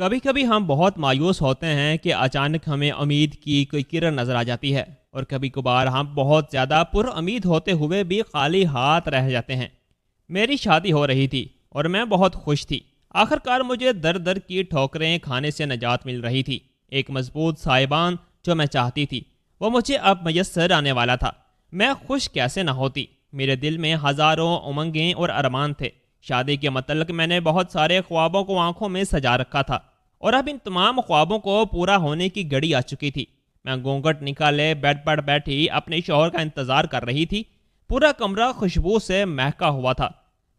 کبھی کبھی ہم بہت مایوس ہوتے ہیں کہ اچانک ہمیں امید کی کوئی کرن نظر آ جاتی ہے، اور کبھی کبھار ہم بہت زیادہ پر امید ہوتے ہوئے بھی خالی ہاتھ رہ جاتے ہیں۔ میری شادی ہو رہی تھی اور میں بہت خوش تھی۔ آخر کار مجھے در در کی ٹھوکریں کھانے سے نجات مل رہی تھی۔ ایک مضبوط سائبان جو میں چاہتی تھی وہ مجھے اب میسر آنے والا تھا۔ میں خوش کیسے نہ ہوتی؟ میرے دل میں ہزاروں امنگیں اور ارمان تھے۔ شادی کے متعلق میں نے بہت سارے خوابوں کو آنکھوں میں سجا رکھا تھا، اور اب ان تمام خوابوں کو پورا ہونے کی گھڑی آ چکی تھی۔ میں گھونگھٹ نکالے بیڈ پر بیٹھی اپنے شوہر کا انتظار کر رہی تھی۔ پورا کمرہ خوشبو سے مہکا ہوا تھا۔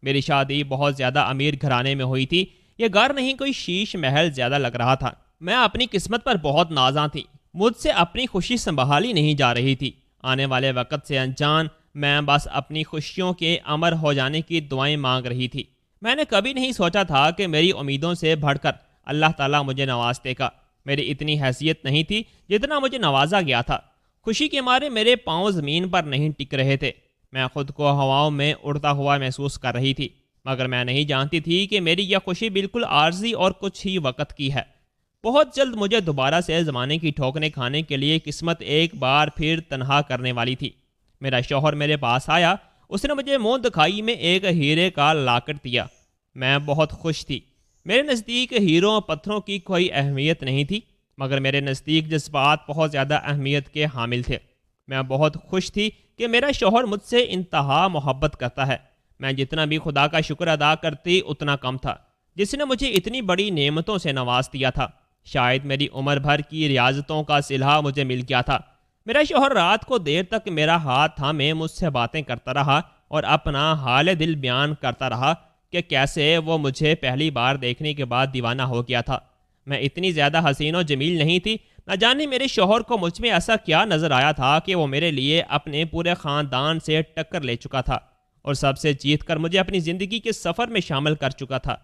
میری شادی بہت زیادہ امیر گھرانے میں ہوئی تھی۔ یہ گھر نہیں کوئی شیش محل زیادہ لگ رہا تھا۔ میں اپنی قسمت پر بہت نازاں تھی۔ مجھ سے اپنی خوشی سنبھالی نہیں جا رہی تھی۔ آنے والے وقت سے انجان میں بس اپنی خوشیوں کے امر ہو جانے کی دعائیں مانگ رہی تھی۔ میں نے کبھی نہیں سوچا تھا کہ میری امیدوں سے بڑھ کر اللہ تعالیٰ مجھے نواز دے گا۔ میری اتنی حیثیت نہیں تھی جتنا مجھے نوازا گیا تھا۔ خوشی کے مارے میرے پاؤں زمین پر نہیں ٹک رہے تھے۔ میں خود کو ہواؤں میں اڑتا ہوا محسوس کر رہی تھی، مگر میں نہیں جانتی تھی کہ میری یہ خوشی بالکل عارضی اور کچھ ہی وقت کی ہے۔ بہت جلد مجھے دوبارہ سے زمانے کی ٹھوکریں کھانے کے لیے قسمت ایک بار پھر تنہا کرنے والی تھی۔ میرا شوہر میرے پاس آیا۔ اس نے مجھے منہ دکھائی میں ایک ہیرے کا لاکٹ دیا۔ میں بہت خوش تھی۔ میرے نزدیک ہیروں پتھروں کی کوئی اہمیت نہیں تھی، مگر میرے نزدیک جذبات بہت زیادہ اہمیت کے حامل تھے۔ میں بہت خوش تھی کہ میرا شوہر مجھ سے انتہا محبت کرتا ہے۔ میں جتنا بھی خدا کا شکر ادا کرتی اتنا کم تھا، جس نے مجھے اتنی بڑی نعمتوں سے نواز دیا تھا۔ شاید میری عمر بھر کی ریاضتوں کا صلہ مجھے مل گیا تھا۔ میرا شوہر رات کو دیر تک میرا ہاتھ تھامے مجھ سے باتیں کرتا رہا اور اپنا حال دل بیان کرتا رہا کہ کیسے وہ مجھے پہلی بار دیکھنے کے بعد دیوانہ ہو گیا تھا۔ میں اتنی زیادہ حسین و جمیل نہیں تھی۔ نہ جانے میرے شوہر کو مجھ میں ایسا کیا نظر آیا تھا کہ وہ میرے لیے اپنے پورے خاندان سے ٹکر لے چکا تھا اور سب سے جیت کر مجھے اپنی زندگی کے سفر میں شامل کر چکا تھا،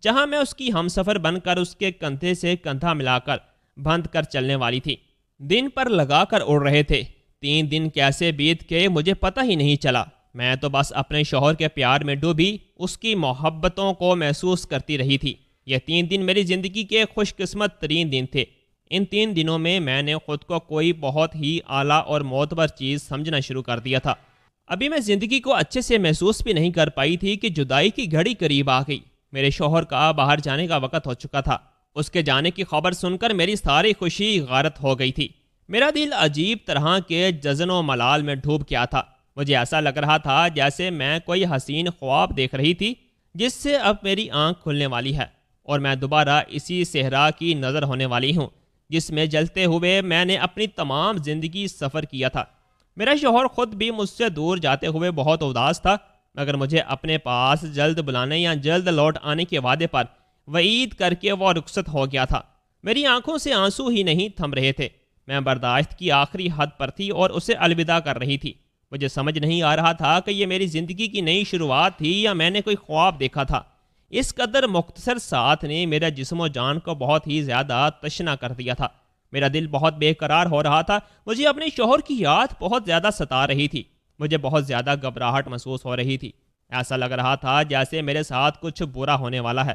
جہاں میں اس کی ہم سفر بن کر اس کے کندھے سے کندھا ملا کر بندھ کر چلنے والی تھی۔ دن پر لگا کر اڑ رہے تھے۔ 3 دن کیسے بیت کے مجھے پتہ ہی نہیں چلا۔ میں تو بس اپنے شوہر کے پیار میں ڈوبی اس کی محبتوں کو محسوس کرتی رہی تھی۔ یہ 3 دن میری زندگی کے خوش قسمت ترین دن تھے۔ ان 3 دنوں میں میں نے خود کو کوئی بہت ہی اعلیٰ اور معتبر چیز سمجھنا شروع کر دیا تھا۔ ابھی میں زندگی کو اچھے سے محسوس بھی نہیں کر پائی تھی کہ جدائی کی گھڑی قریب آ گئی۔ میرے شوہر کا باہر جانے کا وقت ہو چکا تھا۔ اس کے جانے کی خبر سن کر میری ساری خوشی غارت ہو گئی تھی۔ میرا دل عجیب طرح کے جزن و ملال میں ڈوب گیا تھا۔ مجھے ایسا لگ رہا تھا جیسے میں کوئی حسین خواب دیکھ رہی تھی جس سے اب میری آنکھ کھلنے والی ہے، اور میں دوبارہ اسی صحرا کی نظر ہونے والی ہوں جس میں جلتے ہوئے میں نے اپنی تمام زندگی سفر کیا تھا۔ میرا شوہر خود بھی مجھ سے دور جاتے ہوئے بہت اداس تھا، مگر مجھے اپنے پاس جلد بلانے یا جلد لوٹ آنے کے وعدے پر وعید کر کے وہ رخصت ہو گیا تھا۔ میری آنکھوں سے آنسو ہی نہیں تھم رہے تھے۔ میں برداشت کی آخری حد پر تھی اور اسے الوداع کر رہی تھی۔ مجھے سمجھ نہیں آ رہا تھا کہ یہ میری زندگی کی نئی شروعات تھی یا میں نے کوئی خواب دیکھا تھا۔ اس قدر مختصر ساتھ نے میرا جسم و جان کو بہت ہی زیادہ تشنا کر دیا تھا۔ میرا دل بہت بے قرار ہو رہا تھا۔ مجھے اپنے شوہر کی یاد بہت زیادہ ستا رہی تھی۔ مجھے بہت زیادہ گھبراہٹ محسوس ہو رہی تھی۔ ایسا لگ رہا تھا جیسے میرے ساتھ کچھ برا ہونے والا ہے،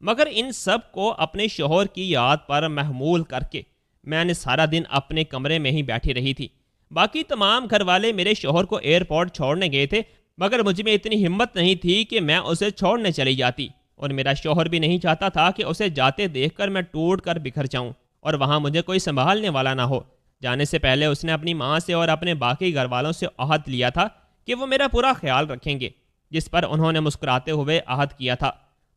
مگر ان سب کو اپنے شوہر کی یاد پر محمول کر کے میں نے سارا دن اپنے کمرے میں ہی بیٹھی رہی تھی۔ باقی تمام گھر والے میرے شوہر کو ایئرپورٹ چھوڑنے گئے تھے، مگر مجھ میں اتنی ہمت نہیں تھی کہ میں اسے چھوڑنے چلی جاتی، اور میرا شوہر بھی نہیں چاہتا تھا کہ اسے جاتے دیکھ کر میں ٹوٹ کر بکھر جاؤں اور وہاں مجھے کوئی سنبھالنے والا نہ ہو۔ جانے سے پہلے اس نے اپنی ماں سے اور اپنے باقی گھر والوں سے عہد لیا تھا کہ وہ میرا پورا خیال رکھیں گے، جس پر انہوں نے مسکراتے ہوئے عہد کیا تھا۔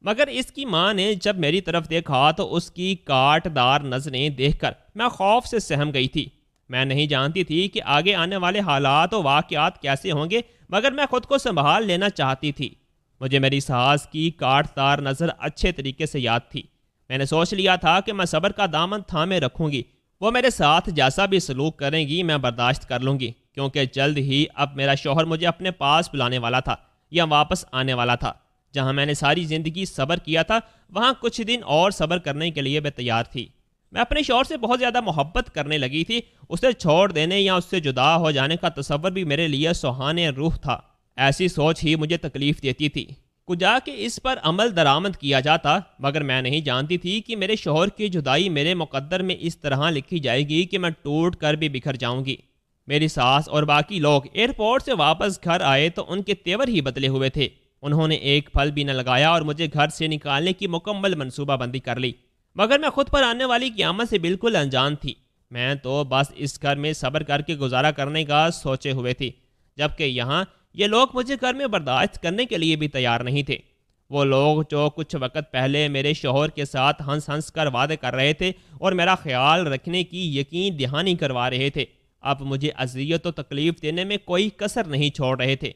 مگر اس کی ماں نے جب میری طرف دیکھا تو اس کی کاٹ دار نظریں دیکھ کر میں خوف سے سہم گئی تھی۔ میں نہیں جانتی تھی کہ آگے آنے والے حالات و واقعات کیسے ہوں گے، مگر میں خود کو سنبھال لینا چاہتی تھی۔ مجھے میری ساس کی کاٹ دار نظر اچھے طریقے سے یاد تھی۔ میں نے سوچ لیا تھا کہ میں صبر کا دامن تھامے رکھوں گی۔ وہ میرے ساتھ جیسا بھی سلوک کریں گی میں برداشت کر لوں گی، کیونکہ جلد ہی اب میرا شوہر مجھے اپنے پاس بلانے والا تھا یا واپس آنے والا تھا۔ جہاں میں نے ساری زندگی صبر کیا تھا، وہاں کچھ دن اور صبر کرنے کے لیے میں تیار تھی۔ میں اپنے شوہر سے بہت زیادہ محبت کرنے لگی تھی۔ اسے چھوڑ دینے یا اس سے جدا ہو جانے کا تصور بھی میرے لیے سہانے روح تھا۔ ایسی سوچ ہی مجھے تکلیف دیتی تھی۔ کجا کہ اس پر عمل درآمد کیا جاتا، مگر میں نہیں جانتی تھی کہ میرے شوہر کی جدائی میرے مقدر میں اس طرح لکھی جائے گی کہ میں ٹوٹ کر بھی بکھر جاؤں گی۔ میری ساس اور باقی لوگ ایئرپورٹ سے واپس گھر آئے تو ان کے تیور ہی بدلے ہوئے تھے۔ انہوں نے ایک پھل بھی نہ لگایا اور مجھے گھر سے نکالنے کی مکمل منصوبہ بندی کر لی، مگر میں خود پر آنے والی قیامت سے بالکل انجان تھی۔ میں تو بس اس گھر میں صبر کر کے گزارا کرنے کا سوچے ہوئے تھی، جبکہ یہاں یہ لوگ مجھے گھر میں برداشت کرنے کے لیے بھی تیار نہیں تھے۔ وہ لوگ جو کچھ وقت پہلے میرے شوہر کے ساتھ ہنس ہنس کر وعدے کر رہے تھے اور میرا خیال رکھنے کی یقین دہانی کروا رہے تھے، اب مجھے اذیت و تکلیف دینے میں کوئی کسر نہیں چھوڑ رہے تھے۔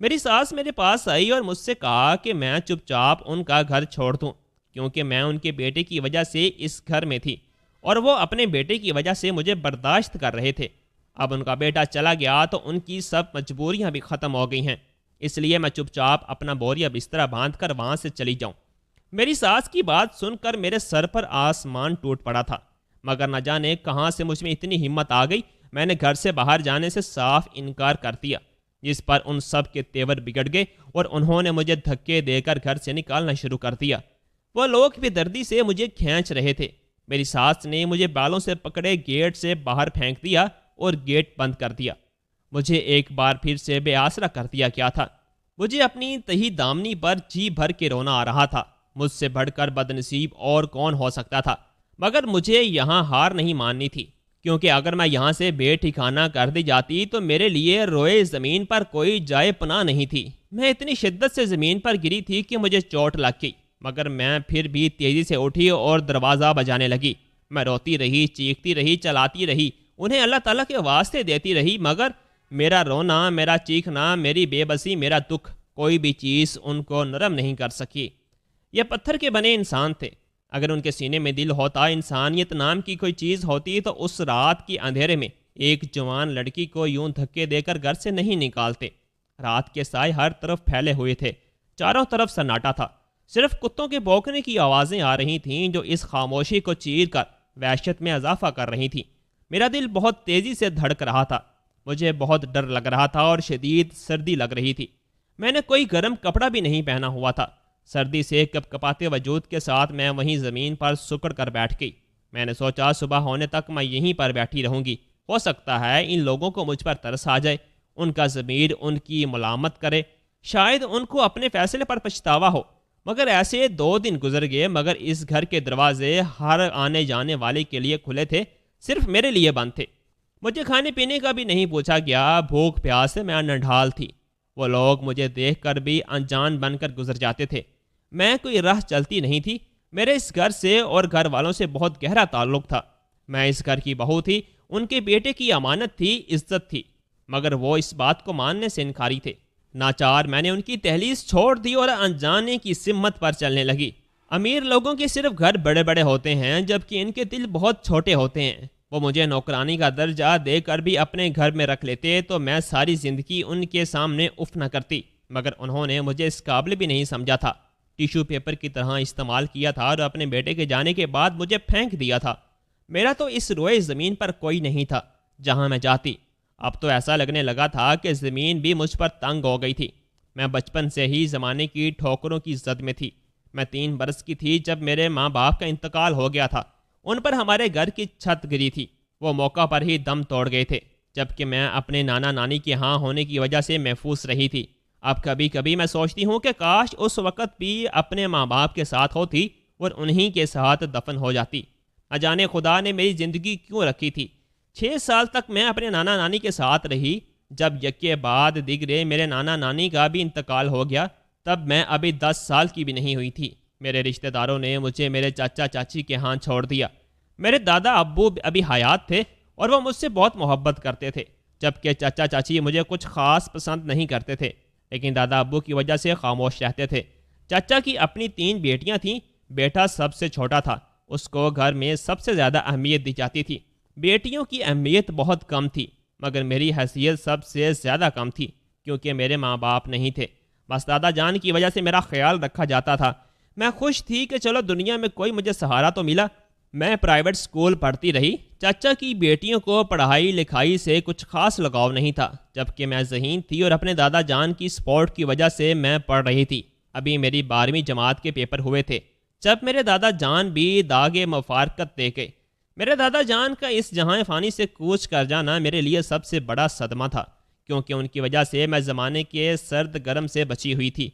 میری ساس میرے پاس آئی اور مجھ سے کہا کہ میں چپ چاپ ان کا گھر چھوڑ دوں، کیونکہ میں ان کے بیٹے کی وجہ سے اس گھر میں تھی اور وہ اپنے بیٹے کی وجہ سے مجھے برداشت کر رہے تھے۔ اب ان کا بیٹا چلا گیا تو ان کی سب مجبوریاں بھی ختم ہو گئی ہیں، اس لیے میں چپ چاپ اپنا بوریا بسترا باندھ کر وہاں سے چلی جاؤں۔ میری ساس کی بات سن کر میرے سر پر آسمان ٹوٹ پڑا تھا، مگر نہ جانے کہاں سے مجھ میں اتنی ہمت آ گئی، میں نے گھر سے باہر جانے سے صاف انکار کر دیا، جس پر ان سب کے تیور بگڑ گئے اور انہوں نے مجھے دھکے دے کر گھر سے نکالنا شروع کر دیا۔ وہ لوگ بھی دردی سے مجھے کھینچ رہے تھے۔ میری ساس نے مجھے بالوں سے پکڑے گیٹ سے باہر پھینک دیا اور گیٹ بند کر دیا۔ مجھے ایک بار پھر سے بے آسرا کر دیا کیا تھا۔ مجھے اپنی تہی دامنی پر جی بھر کے رونا آ رہا تھا۔ مجھ سے بڑھ کر بدنصیب اور کون ہو سکتا تھا، مگر مجھے یہاں ہار نہیں ماننی تھی، کیونکہ اگر میں یہاں سے بے ٹھکانہ کر دی جاتی تو میرے لیے روئے زمین پر کوئی جائے پناہ نہیں تھی۔ میں اتنی شدت سے زمین پر گری تھی کہ مجھے چوٹ لگ گئی، مگر میں پھر بھی تیزی سے اٹھی اور دروازہ بجانے لگی۔ میں روتی رہی، چیختی رہی، چلاتی رہی، انہیں اللہ تعالیٰ کے واسطے دیتی رہی، مگر میرا رونا، میرا چیخنا، میری بے بسی، میرا دکھ، کوئی بھی چیز ان کو نرم نہیں کر سکی۔ یہ پتھر کے بنے انسان تھے۔ اگر ان کے سینے میں دل ہوتا، انسانیت نام کی کوئی چیز ہوتی، تو اس رات کی اندھیرے میں ایک جوان لڑکی کو یوں دھکے دے کر گھر سے نہیں نکالتے۔ رات کے سائے ہر طرف پھیلے ہوئے تھے، چاروں طرف سناٹا تھا، صرف کتوں کے بھونکنے کی آوازیں آ رہی تھیں جو اس خاموشی کو چیر کر وحشت میں اضافہ کر رہی تھیں۔ میرا دل بہت تیزی سے دھڑک رہا تھا، مجھے بہت ڈر لگ رہا تھا اور شدید سردی لگ رہی تھی۔ میں نے کوئی گرم کپڑا بھی نہیں پہنا ہوا تھا۔ سردی سے کپ کپاتے وجود کے ساتھ میں وہیں زمین پر سکڑ کر بیٹھ گئی۔ میں نے سوچا صبح ہونے تک میں یہیں پر بیٹھی رہوں گی، ہو سکتا ہے ان لوگوں کو مجھ پر ترس آ جائے، ان کا ضمیر ان کی ملامت کرے، شاید ان کو اپنے فیصلے پر پچھتاوا ہو۔ مگر ایسے 2 دن گزر گئے، مگر اس گھر کے دروازے ہر آنے جانے والے کے لیے کھلے تھے، صرف میرے لیے بند تھے۔ مجھے کھانے پینے کا بھی نہیں پوچھا گیا، بھوک پیاس سے میں نڈھال تھی۔ وہ لوگ مجھے دیکھ کر بھی انجان بن کر گزر جاتے تھے۔ میں کوئی راہ چلتی نہیں تھی۔ میرے اس گھر سے اور گھر والوں سے بہت گہرا تعلق تھا۔ میں اس گھر کی بہو تھی، ان کے بیٹے کی امانت تھی، عزت تھی، مگر وہ اس بات کو ماننے سے انکاری تھے۔ ناچار میں نے ان کی دہلیز چھوڑ دی اور انجانے کی سمت پر چلنے لگی۔ امیر لوگوں کے صرف گھر بڑے بڑے ہوتے ہیں، جبکہ ان کے دل بہت چھوٹے ہوتے ہیں۔ وہ مجھے نوکرانی کا درجہ دے کر بھی اپنے گھر میں رکھ لیتے تو میں ساری زندگی ان کے سامنے اف نہ کرتی، مگر انہوں نے مجھے اس قابل بھی نہیں سمجھا تھا۔ ٹیشو پیپر کی طرح استعمال کیا تھا اور اپنے بیٹے کے جانے کے بعد مجھے پھینک دیا تھا۔ میرا تو اس روئے زمین پر کوئی نہیں تھا جہاں میں جاتی۔ اب تو ایسا لگنے لگا تھا کہ زمین بھی مجھ پر تنگ ہو گئی تھی۔ میں بچپن سے ہی زمانے کی ٹھوکروں کی زد میں تھی۔ میں 3 برس کی تھی جب میرے ماں باپ کا انتقال ہو گیا تھا۔ ان پر ہمارے گھر کی چھت گری تھی، وہ موقع پر ہی دم توڑ گئے تھے، جبکہ میں اپنے نانا نانی کے ہاں ہونے کی وجہ سے محفوظ رہی تھی۔ اب کبھی کبھی میں سوچتی ہوں کہ کاش اس وقت بھی اپنے ماں باپ کے ساتھ ہوتی اور انہی کے ساتھ دفن ہو جاتی۔ نہ جانے خدا نے میری زندگی کیوں رکھی تھی۔ 6 سال تک میں اپنے نانا نانی کے ساتھ رہی۔ جب یکے بعد دیگرے میرے نانا نانی کا بھی انتقال ہو گیا، تب میں ابھی 10 سال کی بھی نہیں ہوئی تھی۔ میرے رشتہ داروں نے مجھے میرے چاچا چاچی کے ہاں چھوڑ دیا۔ میرے دادا ابو ابھی حیات تھے اور وہ مجھ سے بہت محبت کرتے تھے، جبکہ چاچا چاچی مجھے کچھ خاص پسند نہیں کرتے تھے، لیکن دادا ابو کی وجہ سے خاموش رہتے تھے۔ چاچا کی اپنی 3 بیٹیاں تھیں، بیٹا سب سے چھوٹا تھا، اس کو گھر میں سب سے زیادہ اہمیت دی جاتی تھی۔ بیٹیوں کی اہمیت بہت کم تھی، مگر میری حیثیت سب سے زیادہ کم تھی، کیونکہ میرے ماں باپ نہیں تھے۔ بس دادا جان کی وجہ سے میرا خیال رکھا جاتا تھا۔ میں خوش تھی کہ چلو دنیا میں کوئی مجھے سہارا تو ملا۔ میں پرائیویٹ سکول پڑھتی رہی۔ چاچا کی بیٹیوں کو پڑھائی لکھائی سے کچھ خاص لگاؤ نہیں تھا، جبکہ میں ذہین تھی اور اپنے دادا جان کی سپورٹ کی وجہ سے میں پڑھ رہی تھی۔ ابھی میری 12ویں جماعت کے پیپر ہوئے تھے جب میرے دادا جان بھی داغ مفارقت دے گئے۔ میرے دادا جان کا اس جہاں فانی سے کوچ کر جانا میرے لیے سب سے بڑا صدمہ تھا، کیونکہ ان کی وجہ سے میں زمانے کے سرد گرم سے بچی ہوئی تھی۔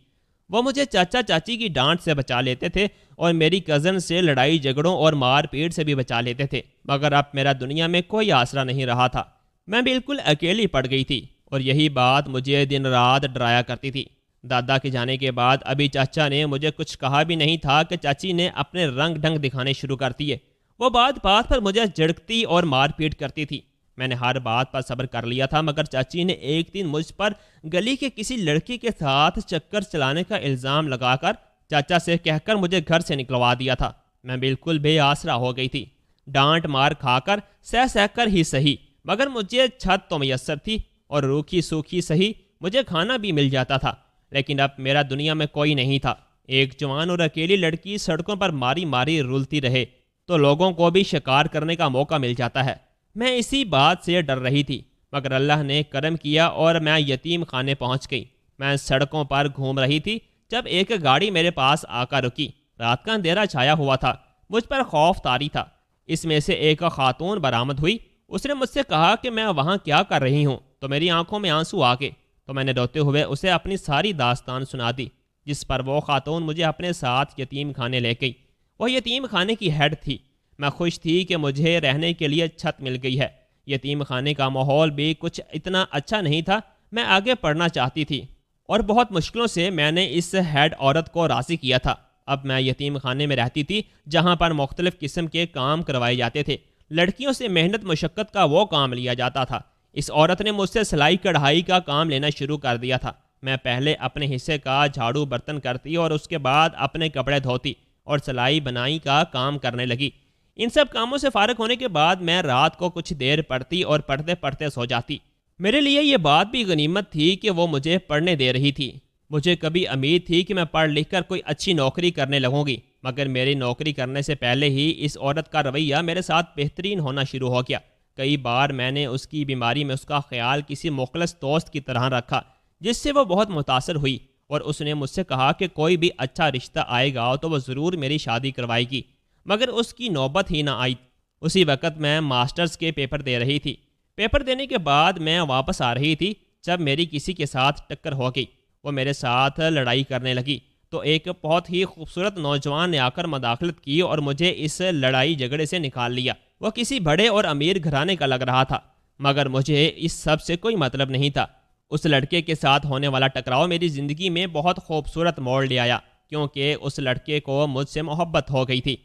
وہ مجھے چاچا چاچی کی ڈانٹ سے بچا لیتے تھے اور میری کزن سے لڑائی جھگڑوں اور مار پیٹ سے بھی بچا لیتے تھے، مگر اب میرا دنیا میں کوئی آسرا نہیں رہا تھا۔ میں بالکل اکیلی پڑ گئی تھی اور یہی بات مجھے دن رات ڈرایا کرتی تھی۔ دادا کے جانے کے بعد ابھی چاچا نے مجھے کچھ کہا بھی نہیں تھا کہ چاچی نے اپنے رنگ ڈھنگ دکھانے شروع کر دیے۔ وہ بات بات پر مجھے جھڑکتی اور مار پیٹ کرتی تھی۔ میں نے ہر بات پر صبر کر لیا تھا، مگر چاچی نے ایک دن مجھ پر گلی کے کسی لڑکی کے ساتھ چکر چلانے کا الزام لگا کر چاچا سے کہہ کر مجھے گھر سے نکلوا دیا تھا۔ میں بالکل بے آسرا ہو گئی تھی۔ ڈانٹ مار کھا کر سہ کر ہی صحیح، مگر مجھے چھت تو میسر تھی اور روکھی سوکھی صحیح مجھے کھانا بھی مل جاتا تھا، لیکن اب میرا دنیا میں کوئی نہیں تھا۔ ایک جوان اور اکیلی لڑکی سڑکوں پر ماری ماری رولتی رہے تو لوگوں کو بھی شکار کرنے کا موقع مل جاتا ہے۔ میں اسی بات سے ڈر رہی تھی، مگر اللہ نے کرم کیا اور میں یتیم خانے پہنچ گئی۔ میں سڑکوں پر گھوم رہی تھی جب ایک گاڑی میرے پاس آ کر رکی۔ رات کا اندھیرا چھایا ہوا تھا، مجھ پر خوف طاری تھا۔ اس میں سے ایک خاتون برآمد ہوئی۔ اس نے مجھ سے کہا کہ میں وہاں کیا کر رہی ہوں، تو میری آنکھوں میں آنسو آ گئے، تو میں نے روتے ہوئے اسے اپنی ساری داستان سنا دی، جس پر وہ خاتون مجھے اپنے ساتھ یتیم خانے لے گئی۔ وہ یتیم خانے کی ہیڈ تھی۔ میں خوش تھی کہ مجھے رہنے کے لیے چھت مل گئی ہے۔ یتیم خانے کا ماحول بھی کچھ اتنا اچھا نہیں تھا۔ میں آگے پڑھنا چاہتی تھی اور بہت مشکلوں سے میں نے اس ہیڈ عورت کو راضی کیا تھا۔ اب میں یتیم خانے میں رہتی تھی جہاں پر مختلف قسم کے کام کروائے جاتے تھے۔ لڑکیوں سے محنت مشقت کا وہ کام لیا جاتا تھا۔ اس عورت نے مجھ سے سلائی کڑھائی کا کام لینا شروع کر دیا تھا۔ میں پہلے اپنے حصے کا جھاڑو برتن کرتی اور اس کے بعد اپنے کپڑے دھوتی اور سلائی بنائی کا کام کرنے لگی۔ ان سب کاموں سے فارغ ہونے کے بعد میں رات کو کچھ دیر پڑھتی اور پڑھتے پڑھتے سو جاتی۔ میرے لیے یہ بات بھی غنیمت تھی کہ وہ مجھے پڑھنے دے رہی تھی۔ مجھے کبھی امید تھی کہ میں پڑھ لکھ کر کوئی اچھی نوکری کرنے لگوں گی، مگر میری نوکری کرنے سے پہلے ہی اس عورت کا رویہ میرے ساتھ بہترین ہونا شروع ہو گیا۔ کئی بار میں نے اس کی بیماری میں اس کا خیال کسی مخلص دوست کی طرح رکھا، جس سے وہ بہت متاثر ہوئی اور اس نے مجھ سے کہا کہ کوئی بھی اچھا رشتہ آئے گا تو وہ ضرور میری شادی کروائے گی، مگر اس کی نوبت ہی نہ آئی۔ اسی وقت میں ماسٹرز کے پیپر دے رہی تھی۔ پیپر دینے کے بعد میں واپس آ رہی تھی جب میری کسی کے ساتھ ٹکر ہو گئی۔ وہ میرے ساتھ لڑائی کرنے لگی تو ایک بہت ہی خوبصورت نوجوان نے آ کر مداخلت کی اور مجھے اس لڑائی جھگڑے سے نکال لیا۔ وہ کسی بڑے اور امیر گھرانے کا لگ رہا تھا، مگر مجھے اس سب سے کوئی مطلب نہیں تھا۔ اس لڑکے کے ساتھ ہونے والا ٹکراؤ میری زندگی میں بہت خوبصورت موڑ لے آیا، کیونکہ اس لڑکے کو مجھ سے محبت ہو گئی تھی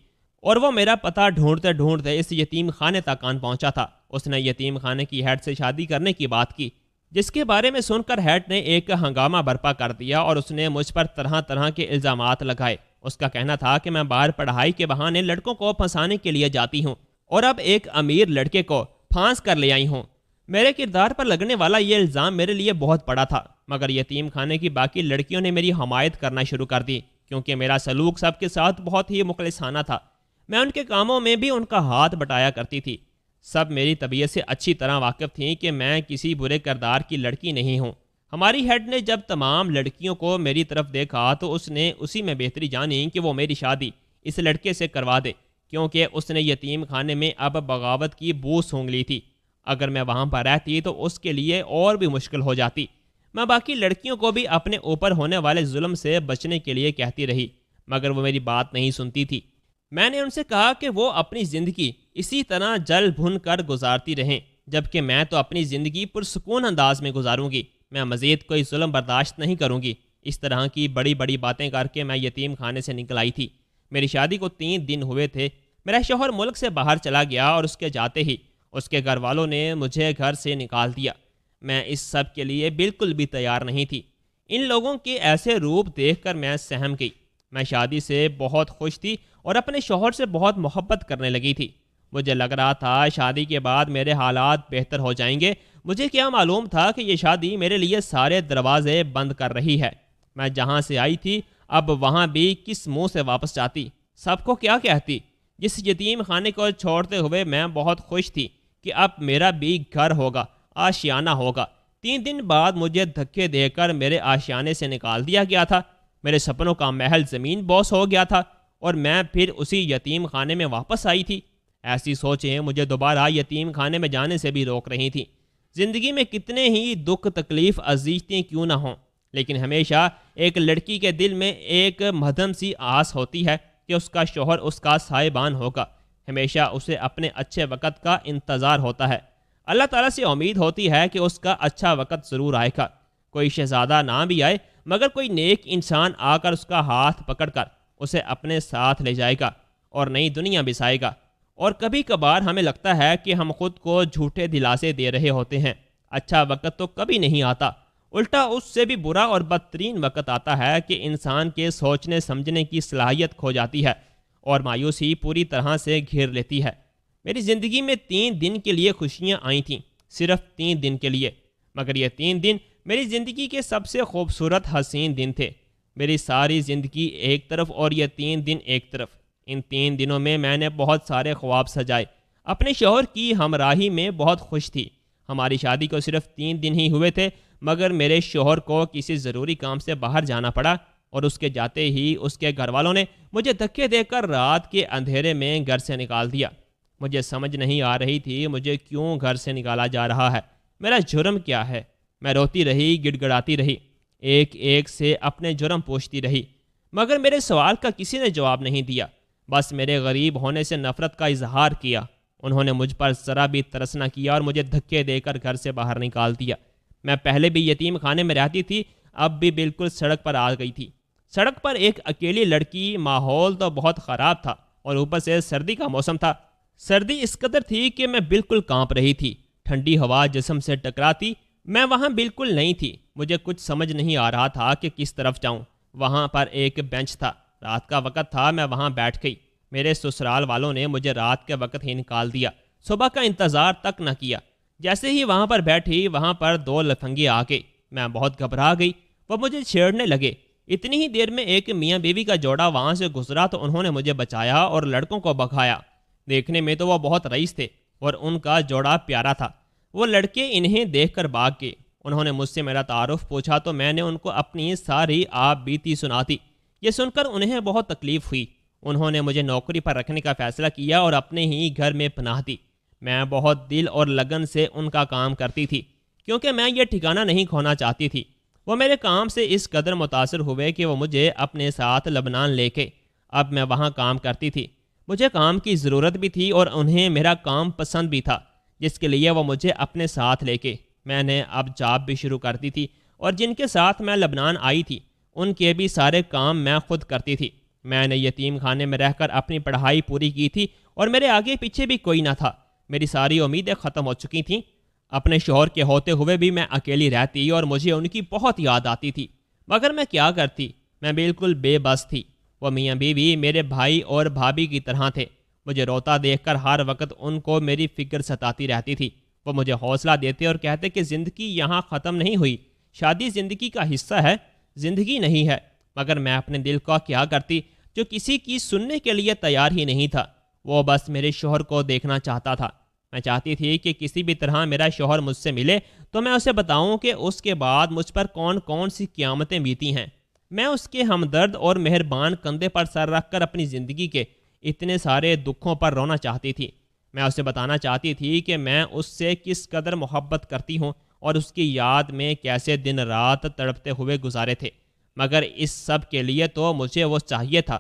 اور وہ میرا پتہ ڈھونڈتے ڈھونڈتے اس یتیم خانے تک آن پہنچا تھا۔ اس نے یتیم خانے کی ہیڈ سے شادی کرنے کی بات کی، جس کے بارے میں سن کر ہیڈ نے ایک ہنگامہ برپا کر دیا اور اس نے مجھ پر طرح طرح کے الزامات لگائے۔ اس کا کہنا تھا کہ میں باہر پڑھائی کے بہانے لڑکوں کو پھنسانے کے لیے جاتی ہوں اور اب ایک امیر لڑکے کو پھانس کر لے آئی ہوں۔ میرے کردار پر لگنے والا یہ الزام میرے لیے بہت بڑا تھا، مگر یتیم خانے کی باقی لڑکیوں نے میری حمایت کرنا شروع کر دی، کیونکہ میرا سلوک سب کے ساتھ بہت ہی مخلصانہ تھا۔ میں ان کے کاموں میں بھی ان کا ہاتھ بٹایا کرتی تھی۔ سب میری طبیعت سے اچھی طرح واقف تھیں کہ میں کسی برے کردار کی لڑکی نہیں ہوں۔ ہماری ہیڈ نے جب تمام لڑکیوں کو میری طرف دیکھا تو اس نے اسی میں بہتری جانی کہ وہ میری شادی اس لڑکے سے کروا دے، کیونکہ اس نے یتیم خانے میں اب بغاوت کی بو سونگھ لی تھی۔ اگر میں وہاں پر رہتی تو اس کے لیے اور بھی مشکل ہو جاتی۔ میں باقی لڑکیوں کو بھی اپنے اوپر ہونے والے ظلم سے بچنے کے لیے کہتی رہی، مگر وہ میری بات نہیں سنتی تھی۔ میں نے ان سے کہا کہ وہ اپنی زندگی اسی طرح جل بھن کر گزارتی رہیں، جبکہ میں تو اپنی زندگی پرسکون انداز میں گزاروں گی۔ میں مزید کوئی ظلم برداشت نہیں کروں گی۔ اس طرح کی بڑی بڑی باتیں کر کے میں یتیم خانے سے نکل آئی تھی۔ میری شادی کو 3 دن ہوئے تھے۔ میرا شوہر ملک سے باہر چلا گیا اور اس کے جاتے ہی اس کے گھر والوں نے مجھے گھر سے نکال دیا۔ میں اس سب کے لیے بالکل بھی تیار نہیں تھی۔ ان لوگوں کے ایسے روپ دیکھ کر میں سہم گئی۔ میں شادی سے بہت خوش تھی اور اپنے شوہر سے بہت محبت کرنے لگی تھی۔ مجھے لگ رہا تھا شادی کے بعد میرے حالات بہتر ہو جائیں گے۔ مجھے کیا معلوم تھا کہ یہ شادی میرے لیے سارے دروازے بند کر رہی ہے۔ میں جہاں سے آئی تھی اب وہاں بھی کس منہ سے واپس جاتی، سب کو کیا کہتی۔ جس یتیم خانے کو چھوڑتے ہوئے میں بہت خوش تھی کہ اب میرا بھی گھر ہوگا، آشیانہ ہوگا۔ 3 دن بعد مجھے دھکے دے کر میرے آشیانے سے نکال دیا گیا تھا۔ میرے سپنوں کا محل زمین بوس ہو گیا تھا اور میں پھر اسی یتیم خانے میں واپس آئی تھی۔ ایسی سوچیں مجھے دوبارہ یتیم خانے میں جانے سے بھی روک رہی تھیں۔ زندگی میں کتنے ہی دکھ تکلیف اذیتیں کیوں نہ ہوں، لیکن ہمیشہ ایک لڑکی کے دل میں ایک مدھم سی آس ہوتی ہے کہ اس کا شوہر اس کا سائبان ہوگا۔ ہمیشہ اسے اپنے اچھے وقت کا انتظار ہوتا ہے۔ اللہ تعالیٰ سے امید ہوتی ہے کہ اس کا اچھا وقت ضرور آئے گا۔ کوئی شہزادہ نہ بھی آئے مگر کوئی نیک انسان آ کر اس کا ہاتھ پکڑ کر اسے اپنے ساتھ لے جائے گا اور نئی دنیا بسائے گا۔ اور کبھی کبھار ہمیں لگتا ہے کہ ہم خود کو جھوٹے دلاسے دے رہے ہوتے ہیں۔ اچھا وقت تو کبھی نہیں آتا، الٹا اس سے بھی برا اور بدترین وقت آتا ہے کہ انسان کے سوچنے سمجھنے کی صلاحیت کھو جاتی ہے اور مایوسی پوری طرح سے گھیر لیتی ہے۔ میری زندگی میں 3 دن کے لیے خوشیاں آئی تھیں، صرف 3 دن کے لیے، مگر یہ 3 دن میری زندگی کے سب سے خوبصورت حسین دن تھے۔ میری ساری زندگی ایک طرف اور یہ 3 دن ایک طرف۔ ان 3 دنوں میں نے بہت سارے خواب سجائے۔ اپنے شوہر کی ہمراہی میں بہت خوش تھی۔ ہماری شادی کو صرف 3 دن ہی ہوئے تھے، مگر میرے شوہر کو کسی ضروری کام سے باہر جانا پڑا اور اس کے جاتے ہی اس کے گھر والوں نے مجھے دھکے دے کر رات کے اندھیرے میں گھر سے نکال دیا۔ مجھے سمجھ نہیں آ رہی تھی مجھے کیوں گھر سے نکالا جا رہا ہے، میرا جرم کیا ہے۔ میں روتی رہی، گڑ گڑاتی رہی، ایک ایک سے اپنے جرم پوچھتی رہی، مگر میرے سوال کا کسی نے جواب نہیں دیا، بس میرے غریب ہونے سے نفرت کا اظہار کیا۔ انہوں نے مجھ پر ذرا بھی ترس نہ کیا اور مجھے دھکے دے کر گھر سے باہر نکال دیا۔ میں پہلے بھی یتیم خانے میں رہتی تھی، اب بھی بالکل سڑک پر آ گئی تھی۔ سڑک پر ایک اکیلی لڑکی، ماحول تو بہت خراب تھا اور اوپر سے سردی کا موسم تھا۔ سردی اس قدر تھی کہ میں بالکل کانپ رہی تھی، ٹھنڈی ہوا جسم سے ٹکراتی۔ میں وہاں بالکل نہیں تھی، مجھے کچھ سمجھ نہیں آ رہا تھا کہ کس طرف جاؤں۔ وہاں پر ایک بینچ تھا، رات کا وقت تھا، میں وہاں بیٹھ گئی۔ میرے سسرال والوں نے مجھے رات کے وقت ہی نکال دیا، صبح کا انتظار تک نہ کیا۔ جیسے ہی وہاں پر بیٹھی، وہاں پر 2 لفنگے آ گئے۔ میں بہت گھبرا گئی، وہ مجھے چھیڑنے لگے۔ اتنی ہی دیر میں ایک میاں بیوی کا جوڑا وہاں سے گزرا تو انہوں نے مجھے بچایا اور لڑکوں کو بھگایا۔ دیکھنے میں تو وہ بہت رئیس تھے اور ان کا جوڑا پیارا تھا۔ وہ لڑکے انہیں دیکھ کر بھاگ گئے۔ انہوں نے مجھ سے میرا تعارف پوچھا تو میں نے ان کو اپنی ساری آپ بیتی سناتی۔ یہ سن کر انہیں بہت تکلیف ہوئی۔ انہوں نے مجھے نوکری پر رکھنے کا فیصلہ کیا اور اپنے ہی گھر میں پناہ دی۔ میں بہت دل اور لگن سے ان کا کام کرتی تھی کیونکہ میں یہ ٹھکانہ نہیں کھونا چاہتی تھی۔ وہ میرے کام سے اس قدر متاثر ہوئے کہ وہ مجھے اپنے ساتھ لبنان لے کے۔ اب میں وہاں کام کرتی تھی، مجھے کام کی ضرورت بھی تھی اور انہیں میرا کام پسند بھی تھا، جس کے لیے وہ مجھے اپنے ساتھ لے کے۔ میں نے اب جاب بھی شروع کر دی تھی اور جن کے ساتھ میں لبنان آئی تھی ان کے بھی سارے کام میں خود کرتی تھی۔ میں نے یتیم خانے میں رہ کر اپنی پڑھائی پوری کی تھی اور میرے آگے پیچھے بھی کوئی نہ تھا۔ میری ساری امیدیں ختم ہو چکی تھیں۔ اپنے شوہر کے ہوتے ہوئے بھی میں اکیلی رہتی اور مجھے ان کی بہت یاد آتی تھی، مگر میں کیا کرتی، میں بالکل بے بس تھی۔ وہ میاں بیوی میرے بھائی اور بھابھی کی طرح تھے۔ مجھے روتا دیکھ کر ہر وقت ان کو میری فکر ستاتی رہتی تھی۔ وہ مجھے حوصلہ دیتے اور کہتے کہ زندگی یہاں ختم نہیں ہوئی، شادی زندگی کا حصہ ہے، زندگی نہیں ہے۔ مگر میں اپنے دل کا کیا کرتی جو کسی کی سننے کے لیے تیار ہی نہیں تھا۔ وہ بس میرے شوہر کو دیکھنا چاہتا تھا۔ میں چاہتی تھی کہ کسی بھی طرح میرا شوہر مجھ سے ملے تو میں اسے بتاؤں کہ اس کے بعد مجھ پر کون کون سی قیامتیں بیتی ہیں۔ میں اس کے ہمدرد اور مہربان کندھے پر سر رکھ کر اپنی زندگی کے اتنے سارے دکھوں پر رونا چاہتی تھی۔ میں اسے بتانا چاہتی تھی کہ میں اس سے کس قدر محبت کرتی ہوں اور اس کی یاد میں کیسے دن رات تڑپتے ہوئے گزارے تھے، مگر اس سب کے لیے تو مجھے وہ چاہیے تھا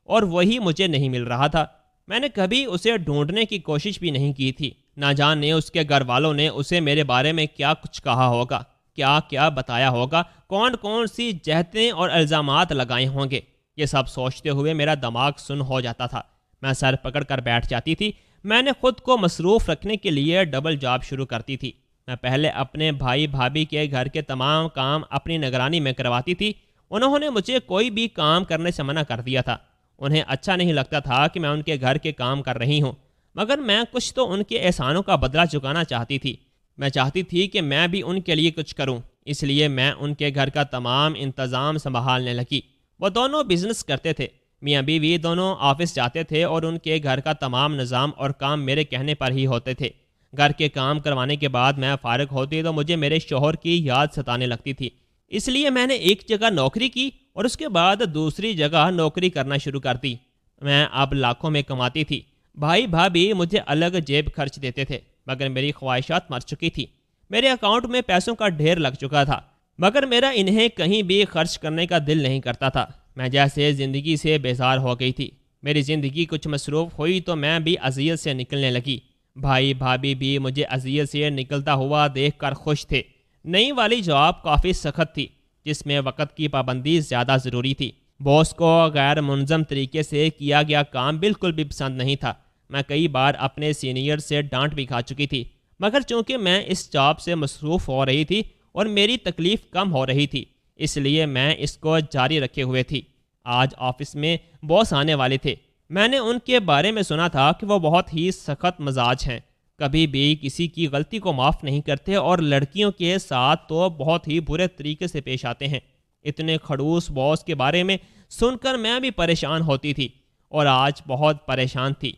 اور وہی مجھے نہیں مل رہا تھا۔ میں نے کبھی اسے ڈھونڈنے کی کوشش بھی نہیں کی تھی۔ نہ جانے اس کے گھر والوں نے اسے میرے بارے میں کیا کچھ کہا ہوگا، کیا کیا بتایا ہوگا، کون کون سی جہتیں اور الزامات لگائے ہوں گے۔ یہ سب سوچتے ہوئے میرا دماغ سن ہو جاتا تھا۔ میں سر پکڑ کر بیٹھ جاتی تھی۔ میں نے خود کو مصروف رکھنے کے لیے ڈبل جاب شروع کرتی تھی۔ میں پہلے اپنے بھائی بھابھی کے گھر کے تمام کام اپنی نگرانی میں کرواتی تھی۔ انہوں نے مجھے کوئی بھی کام کرنے سے منع کر دیا تھا۔ انہیں اچھا نہیں لگتا تھا کہ میں ان کے گھر کے کام کر رہی ہوں، مگر میں کچھ تو ان کے احسانوں کا بدلہ چکانا چاہتی تھی۔ میں چاہتی تھی کہ میں بھی ان کے لیے کچھ کروں، اس لیے میں ان کے گھر کا تمام انتظام سنبھالنے لگی۔ وہ دونوں بزنس کرتے تھے، میاں بیوی دونوں آفس جاتے تھے اور ان کے گھر کا تمام نظام اور کام میرے کہنے پر ہی ہوتے تھے۔ گھر کے کام کروانے کے بعد میں فارغ ہوتی تو مجھے میرے شوہر کی یاد ستانے لگتی تھی۔ اس لیے میں نے ایک جگہ نوکری کی اور اس کے بعد دوسری جگہ نوکری کرنا شروع کر دی۔ میں اب لاکھوں میں کماتی تھی۔ بھائی بھابھی مجھے الگ جیب خرچ دیتے تھے، مگر میری خواہشات مر چکی تھی۔ میرے اکاؤنٹ میں پیسوں کا ڈھیر لگ چکا تھا، مگر میرا انہیں کہیں بھی خرچ کرنے کا دل نہیں کرتا تھا۔ میں جیسے زندگی سے بیزار ہو گئی تھی۔ میری زندگی کچھ مصروف ہوئی تو میں بھی اذیت سے نکلنے لگی۔ بھائی بھابھی بھی مجھے اذیت سے نکلتا ہوا دیکھ کر خوش تھے۔ نئی والی جاب کافی سخت تھی، جس میں وقت کی پابندی زیادہ ضروری تھی۔ باس کو غیر منظم طریقے سے کیا گیا کام بالکل بھی پسند نہیں تھا۔ میں کئی بار اپنے سینئر سے ڈانٹ بھی کھا چکی تھی، مگر چونکہ میں اس جاب سے مصروف ہو رہی تھی اور میری تکلیف کم ہو رہی تھی، اس لیے میں اس کو جاری رکھے ہوئے تھی۔ آج آفس میں باس آنے والے تھے۔ میں نے ان کے بارے میں سنا تھا کہ وہ بہت ہی سخت مزاج ہیں، کبھی بھی کسی کی غلطی کو معاف نہیں کرتے اور لڑکیوں کے ساتھ تو بہت ہی برے طریقے سے پیش آتے ہیں۔ اتنے خڑوس باس کے بارے میں سن کر میں بھی پریشان ہوتی تھی اور آج بہت پریشان تھی۔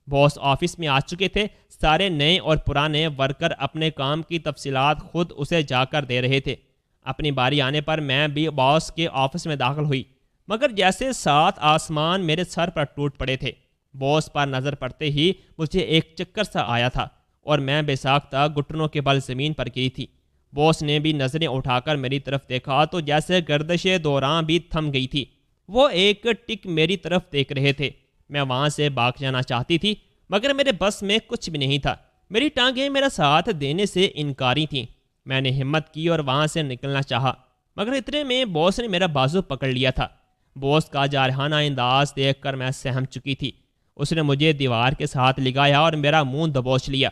باس آفس میں آ چکے تھے۔ سارے نئے اور پرانے ورکر اپنے کام کی تفصیلات خود اسے جا کر دے رہے تھے۔ اپنی باری آنے پر میں بھی باس کے آفس میں داخل ہوئی، مگر جیسے 7 آسمان میرے سر پر ٹوٹ پڑے تھے۔ باس پر نظر پڑتے ہی مجھے ایک چکر سا آیا تھا اور میں بے ساختہ گھٹنوں کے بل زمین پر گری تھی۔ باس نے بھی نظریں اٹھا کر میری طرف دیکھا تو جیسے گردش دوران بھی تھم گئی تھی۔ وہ ایک ٹک میری طرف دیکھ رہے تھے۔ میں وہاں سے بھاگ جانا چاہتی تھی، مگر میرے بس میں کچھ بھی نہیں تھا۔ میری ٹانگیں میرا ساتھ دینے سے انکاری تھیں۔ میں نے ہمت کی اور وہاں سے نکلنا چاہا، مگر اتنے میں باس نے میرا بازو پکڑ لیا تھا۔ باس کا جارحانہ انداز دیکھ کر میں سہم چکی تھی۔ اس نے مجھے دیوار کے ساتھ لگایا اور میرا منہ دبوچ لیا۔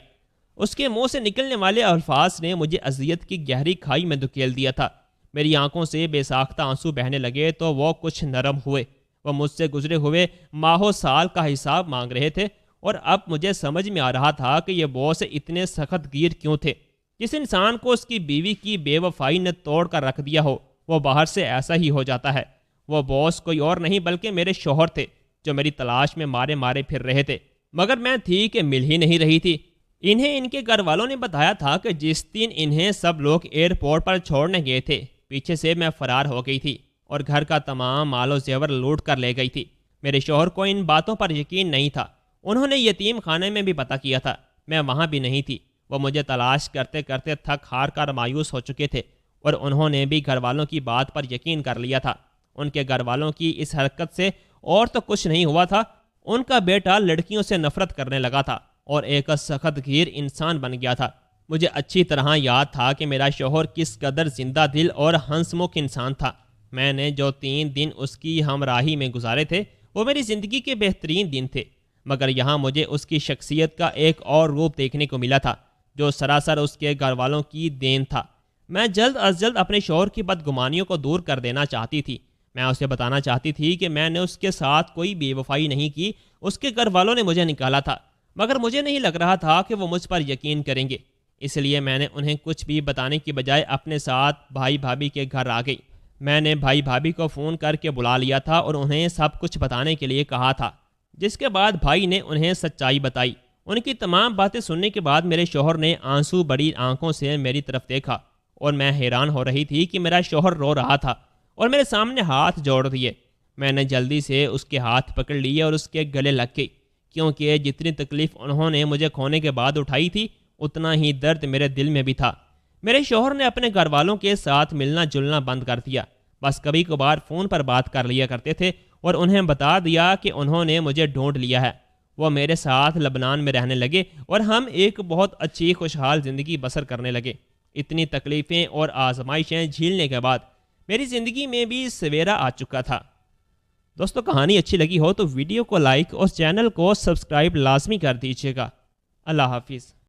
اس کے منہ سے نکلنے والے الفاظ نے مجھے اذیت کی گہری کھائی میں دھکیل دیا تھا۔ میری آنکھوں سے بے ساختہ آنسو بہنے لگے تو وہ کچھ نرم ہوئے۔ وہ مجھ سے گزرے ہوئے ماہوں سال کا حساب مانگ رہے تھے، اور اب مجھے سمجھ میں آ رہا تھا کہ یہ باس اتنے سخت گیر کیوں تھے۔ جس انسان کو اس کی بیوی کی بے وفائی نے توڑ کر رکھ دیا ہو، وہ باہر سے ایسا ہی ہو جاتا ہے۔ وہ باس کوئی اور نہیں بلکہ میرے شوہر تھے، جو میری تلاش میں مارے مارے پھر رہے تھے، مگر میں تھی کہ مل ہی نہیں رہی تھی۔ انہیں ان کے گھر والوں نے بتایا تھا کہ جس دن انہیں سب لوگ ایئرپورٹ پر چھوڑنے گئے تھے، پیچھے سے میں فرار ہو گئی تھی اور گھر کا تمام مال و زیور لوٹ کر لے گئی تھی۔ میرے شوہر کو ان باتوں پر یقین نہیں تھا۔ انہوں نے یتیم خانے میں بھی پتہ کیا تھا، میں وہاں بھی نہیں تھی۔ وہ مجھے تلاش کرتے کرتے تھک ہار کر مایوس ہو چکے تھے، اور انہوں نے بھی گھر والوں کی بات پر یقین کر لیا تھا۔ ان کے گھر والوں کی اس حرکت سے اور تو کچھ نہیں ہوا تھا، ان کا بیٹا لڑکیوں سے نفرت کرنے لگا تھا اور ایک سخت گیر انسان بن گیا تھا۔ مجھے اچھی طرح یاد تھا کہ میرا شوہر کس قدر زندہ دل اور ہنس مکھ انسان تھا۔ میں نے جو 3 دن اس کی ہمراہی میں گزارے تھے، وہ میری زندگی کے بہترین دن تھے، مگر یہاں مجھے اس کی شخصیت کا ایک اور روپ دیکھنے کو ملا تھا، جو سراسر اس کے گھر والوں کی دین تھا۔ میں جلد از جلد اپنے شوہر کی بدگمانیوں کو دور کر دینا چاہتی تھی۔ میں اسے بتانا چاہتی تھی کہ میں نے اس کے ساتھ کوئی بے وفائی نہیں کی، اس کے گھر والوں نے مجھے نکالا تھا، مگر مجھے نہیں لگ رہا تھا کہ وہ مجھ پر یقین کریں گے۔ اس لیے میں نے انہیں کچھ بھی بتانے کی بجائے اپنے ساتھ بھائی بھابھی کے گھر آ گئی۔ میں نے بھائی بھابھی کو فون کر کے بلا لیا تھا اور انہیں سب کچھ بتانے کے لیے کہا تھا، جس کے بعد بھائی نے انہیں سچائی بتائی۔ ان کی تمام باتیں سننے کے بعد میرے شوہر نے آنسو بڑی آنکھوں سے میری طرف دیکھا، اور میں حیران ہو رہی تھی کہ میرا شوہر رو رہا تھا اور میرے سامنے ہاتھ جوڑ دیے۔ میں نے جلدی سے اس کے ہاتھ پکڑ لیے اور اس کے گلے لگ گئی، کیونکہ جتنی تکلیف انہوں نے مجھے کھونے کے بعد اٹھائی تھی، اتنا ہی درد میرے دل میں بھی تھا۔ میرے شوہر نے اپنے گھر والوں کے ساتھ ملنا جلنا بند کر دیا، بس کبھی کبھار فون پر بات کر لیا کرتے تھے، اور انہیں بتا دیا کہ انہوں نے مجھے ڈھونڈ لیا ہے۔ وہ میرے ساتھ لبنان میں رہنے لگے اور ہم ایک بہت اچھی خوشحال زندگی بسر کرنے لگے۔ اتنی تکلیفیں اور آزمائشیں جھیلنے کے بعد میری زندگی میں بھی سویرا آ چکا تھا۔ دوستو، کہانی اچھی لگی ہو تو ویڈیو کو لائک اور چینل کو سبسکرائب لازمی کر دیجیے گا۔ اللہ حافظ۔